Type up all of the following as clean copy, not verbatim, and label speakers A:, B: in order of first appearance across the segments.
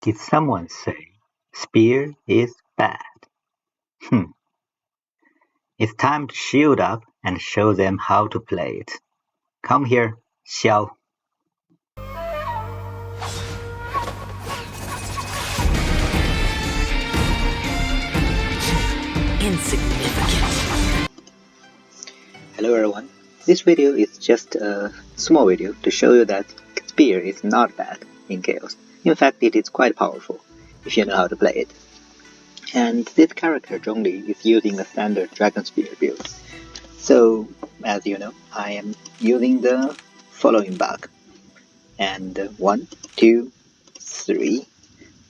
A: Did someone say spear is bad? Hmm. It's time to shield up and show them how to play it. Come here, Xiao.
B: Insignificant.
A: Hello everyone. This video is just a small video to show you that spear is not bad in Chaos. In fact, it is quite powerful if you know how to play it. And this character, Zhongli, is using a standard Dragon Spear build. So, as you know, I am using the following bug. And 1, 2, 3,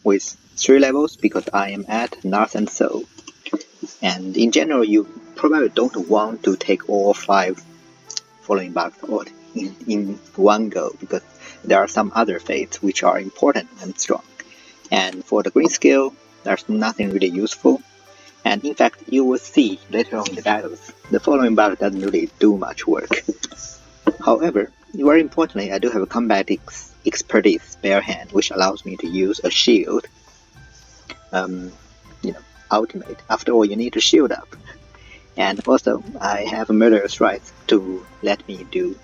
A: with 3 levels because I am at North and Soul. And in general, you probably don't want to take all 5 following bugs in one go because there are some other fates which are important and strong. And for the green skill, there's nothing really useful. And in fact, you will see later on in the battles, the following bug doesn't really do much work. However, very importantly, I do have a combat expertise spare hand, which allows me to use a shield. Ultimate. After all, you need to shield up. And also, I have a Murderous Rise to let me do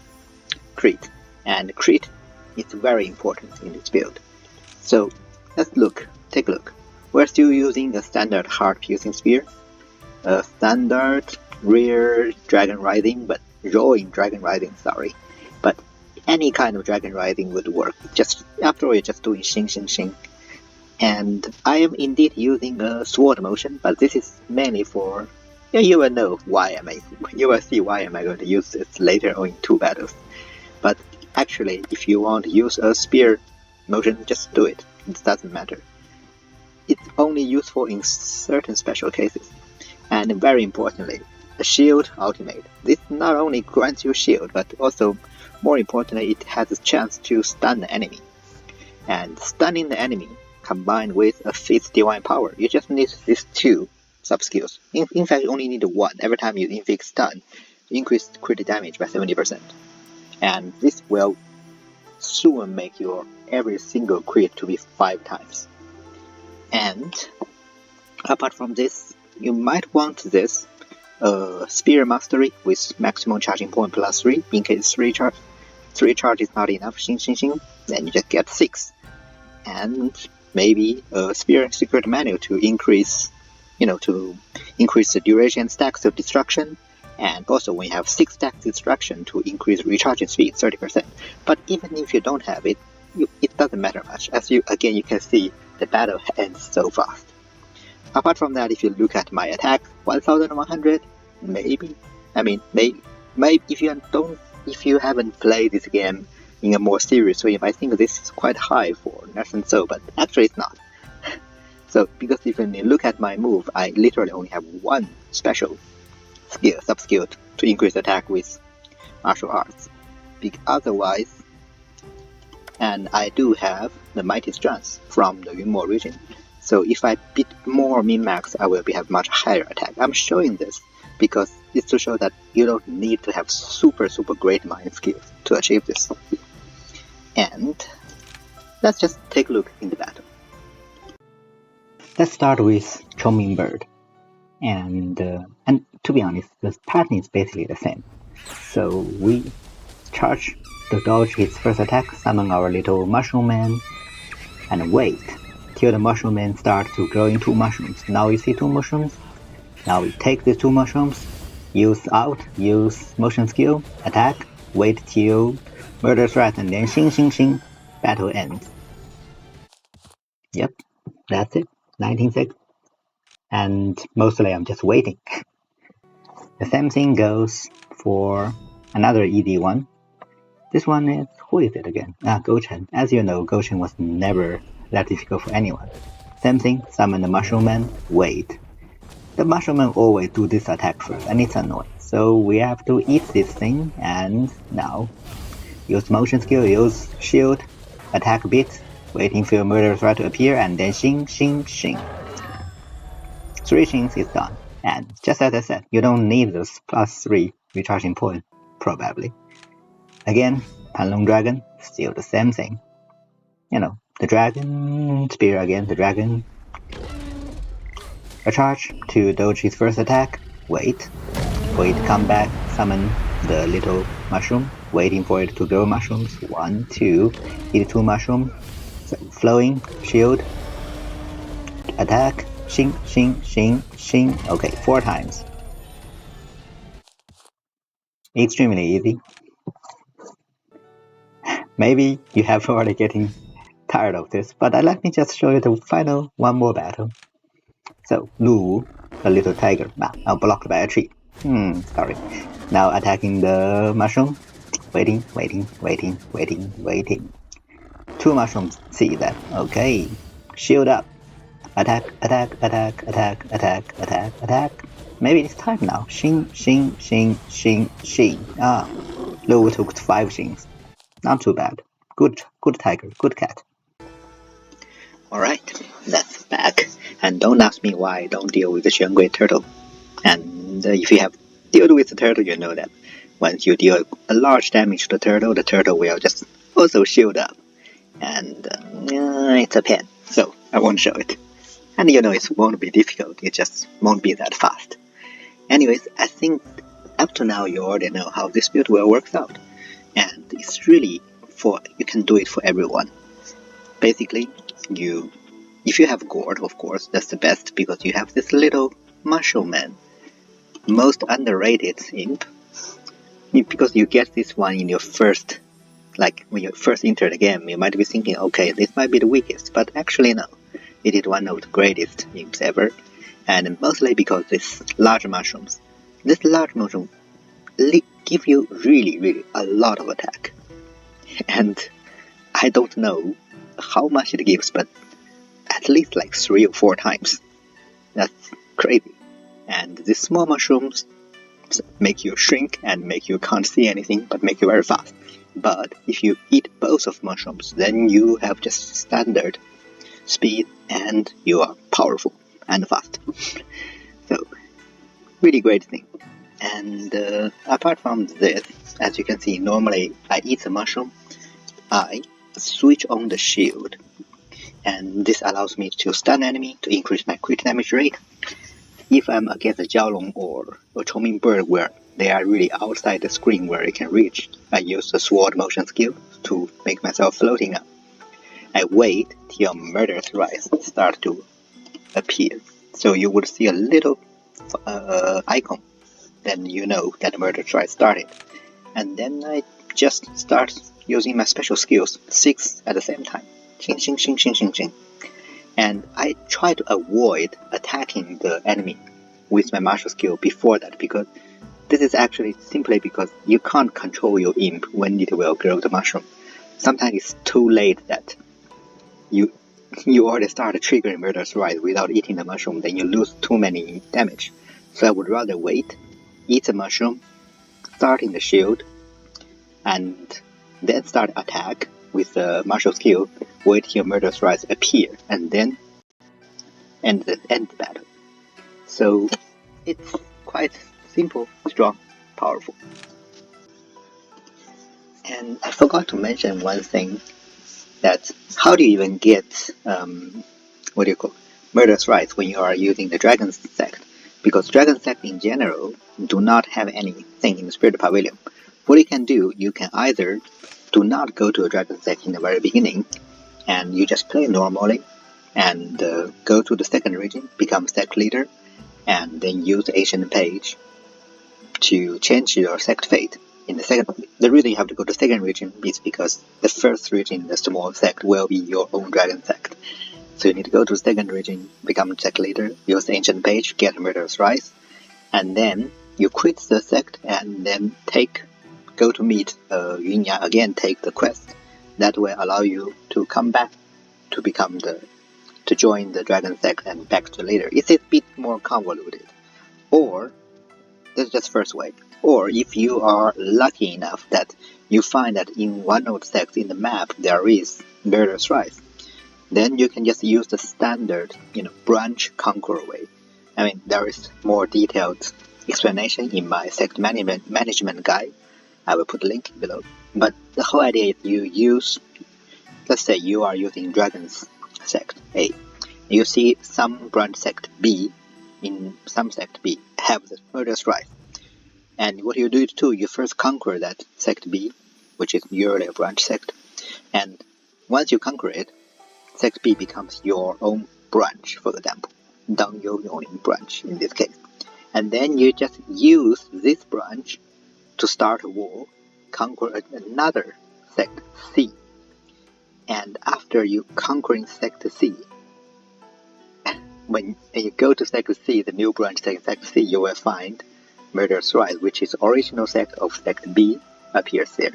A: crit. And crit is very important in this build. So, let's take a look. We're still using a standard heart-piercing spear, a standard rare Dragon Rising, but rolling Dragon Rising, sorry. But any kind of Dragon Rising would work. After all, you're just doing Xing Xing Xing. And I am indeed using a sword motion, but this is mainly for... you will know why you will see why am I going to use this later on in 2 battles. But actually, if you want to use a spear motion, just do it. It doesn't matter. It's only useful in certain special cases. And very importantly, the shield ultimate. This not only grants you shield, but also, more importantly, it has a chance to stun the enemy. And stunning the enemy combined with a Fate's Divine Power, you just need these 2 sub-skills. In fact, you only need 1. Every time you inflict stun, you increase crit damage by 70%. And this will soon make your every single crit to be 5 times. And apart from this, you might want this Spear Mastery with maximum charging point plus 3. In case 3 charge is not enough, Xing Xing Xing, then you just get 6. And maybe a Spear Secret Manual to increase the duration and stacks of destruction. And also when you have 6 stacks destruction to increase recharging speed 30%. But even if you don't have it, it doesn't matter much. As you can see, the battle ends so fast. Apart from that, if you look at my attack, 1100, maybe if you haven't played this game in a more serious way, I think this is quite high for Nurse and Soul, but actually it's not. So, because if you look at my move, I literally only have 1 special sub-skill to increase attack with martial arts. Otherwise, and I do have the Mighty Strength from the Yunmo region. So if I beat more min-max, I will have much higher attack. I'm showing this because it's to show that you don't need to have super great mind skills to achieve this. And let's just take a look in the battle. Let's start with Chongming Bird. And to be honest, the pattern is basically the same. So we charge to dodge his first attack, summon our little mushroom man, and wait till the mushroom man starts to grow into mushrooms. Now you see 2 mushrooms. Now we take these 2 mushrooms, use motion skill, attack, wait till Murderous Rise, and then Xing Xing Xing, battle ends. Yep, that's it, 19 seconds. And mostly I'm just waiting. The same thing goes for another easy one. This one is, who is it again? Gouchen. As you know, Gouchen was never that difficult for anyone. Same thing, summon the Mushroom Man, wait. The Mushroom Man always do this attack first, and it's annoying. So we have to eat this thing, and now use motion skill, use shield, attack a bit, waiting for your Murderous Rise to appear, and then Xing Xing Xing. 3 Xings is done. And just as I said, you don't need this plus 3 recharging point, probably. Again, Panlong Dragon, still the same thing. the dragon, spear again, the dragon. A charge to dodge his first attack. Wait for it to come back, summon the little mushroom, waiting for it to grow mushrooms. 1, 2, hit 2 mushroom, flowing, shield, attack, shing, shing, shing, shing. Okay, 4 times. Extremely easy. Maybe you have already getting tired of this, but let me just show you the final one more battle. So, Luwu, a little tiger, now blocked by a tree. Sorry. Now attacking the mushroom. Waiting, waiting, waiting, waiting, waiting. 2 mushrooms, see that. Okay. Shield up. Attack, attack, attack, attack, attack, attack, attack. Maybe it's time now. Shing, shing, shing, shing, shing. Luwu took 5 shings. Not too bad. Good tiger, good cat. Alright, that's back. And don't ask me why I don't deal with the Xuangui turtle. And if you have dealt with the turtle, you know that once you deal a large damage to the turtle will just also shield up. And it's a pain, so I won't show it. And you know it won't be difficult, it just won't be that fast. Anyways, I think up to now you already know how this build will work out. And it's really you can do it for everyone. Basically, if you have gourd, of course, that's the best because you have this little mushroom man. Most underrated imp. Because you get this one in your first, like when you first enter the game, you might be thinking, okay, this might be the weakest, but actually no. It is one of the greatest imps ever. And mostly because this large mushrooms. This large mushroom give you really a lot of attack. And I don't know how much it gives, but at least like 3 or 4 times. That's crazy. And these small mushrooms make you shrink and make you can't see anything, but make you very fast. But if you eat both of mushrooms, then you have just standard speed and you are powerful and fast. So, really great thing. And apart from this, as you can see, normally I eat the mushroom, I switch on the shield. And this allows me to stun enemy to increase my crit damage rate. If I'm against a Jiaolong or a Chongming bird where they are really outside the screen where it can reach, I use the sword motion skill to make myself floating up. I wait till Murderous Rise start to appear. So you would see a little icon, then you know that Murderous Rise started. And then I just start using my special skills, 6 at the same time. Shing, shing, shing, shing, shing, shing. And I try to avoid attacking the enemy with my martial skill before that, because this is actually simply because you can't control your imp when it will grow the mushroom. Sometimes it's too late that you already start triggering Murderous Rise without eating the mushroom, then you lose too many damage. So I would rather wait, eat the mushroom, start in the shield, and then start attack with the martial skill, wait till Murderous Rise appear, and then end the battle. So it's quite simple, strong, powerful. And I forgot to mention one thing, that how do you even get Murderous Rise when you are using the Dragon sect? Because Dragon sect in general do not have anything in the Spirit Pavilion. What you can do, you can either do not go to a Dragon sect in the very beginning, and you just play normally, and go to the second region, become sect leader, and then use the ancient page to change your sect fate. The reason you have to go to second region is because the first region, the small sect, will be your own dragon sect. So you need to go to the second region, become sect leader, use the ancient page, get Murderous Rise, and then you quit the sect and then go to meet Yunya again, take the quest. That will allow you to come back to join the dragon sect and back to later. It's a bit more convoluted. Or that's just first way. Or if you are lucky enough that you find that in one of the sects in the map there is Murderous Rise, then you can just use the standard, branch conquer way. I mean, there is more detailed explanation in my sect management guide. I will put a link below. But the whole idea is you use let's say you are using Dragon's sect A. You see some branch sect B, in some sect B, have the Murderous Rise. And what you do too, you first conquer that sect B, which is usually a branch sect. And once you conquer it, sect B becomes your own branch, for example. Dang branch in this case. And then you just use this branch to start a war, conquer another sect C. And after you conquering sect C, when you go to sect C, the new branch sect C, you will find Murderous Rise, which is original sect of sect B, appears there.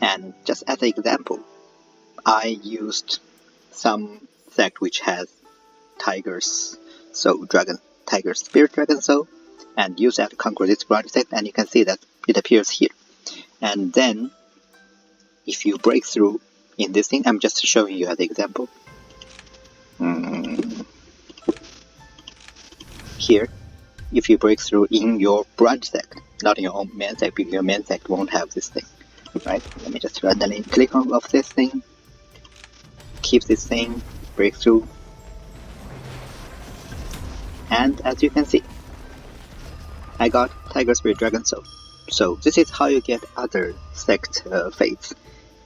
A: And just as an example, I used some sect which has Tiger's Soul, Tiger's Spirit Dragon Soul, and use that to conquer this branch sect, and you can see that it appears here. And then, if you break through in this thing, I'm just showing you as an example. Here, if you break through in your branch sect, not in your own main sect, because your main sect won't have this thing. Right? Let me just randomly click on this thing, keep this thing, break through, and as you can see, I got Tiger Spirit Dragon Soul. So this is how you get other sect fates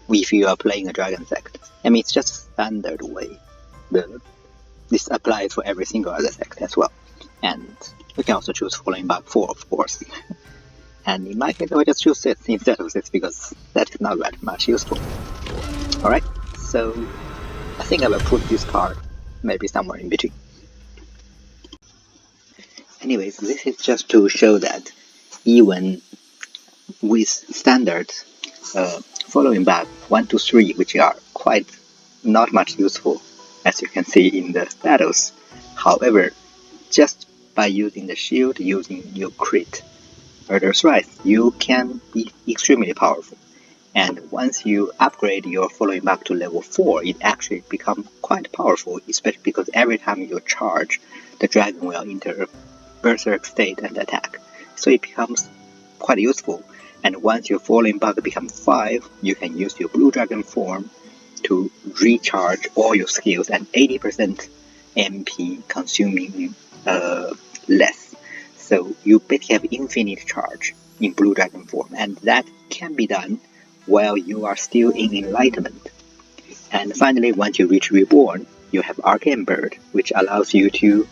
A: if you are playing a dragon sect. I mean, it's just standard way. This applies for every single other sect as well. And you can also choose Following Back 4, of course. And in my case, I will just choose this instead of this because that is not that much useful. Alright, so I think I will put this card maybe somewhere in between. Anyways, this is just to show that even with standard following back 1, 2, 3, which are quite not much useful, as you can see in the battles. However, just by using the shield, using your crit Murderous Rise, you can be extremely powerful. And once you upgrade your following back to level 4, it actually becomes quite powerful, especially because every time you charge, the dragon will enter a berserk state and attack. So it becomes quite useful. And once your following back becomes 5, you can use your blue dragon form to recharge all your skills at 80% MP consuming less. So you basically have infinite charge in blue dragon form, and that can be done while you are still in enlightenment. And finally, once you reach reborn, you have Arcane Bird, which allows you to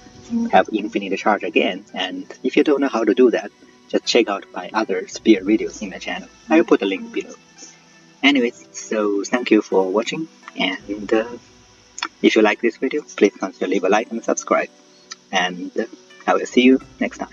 A: have infinite charge again. And if you don't know how to do that, just check out my other spear videos in the channel. I will put a link below. Anyways, so thank you for watching, and if you like this video, please consider leave a like and subscribe, and I will see you next time.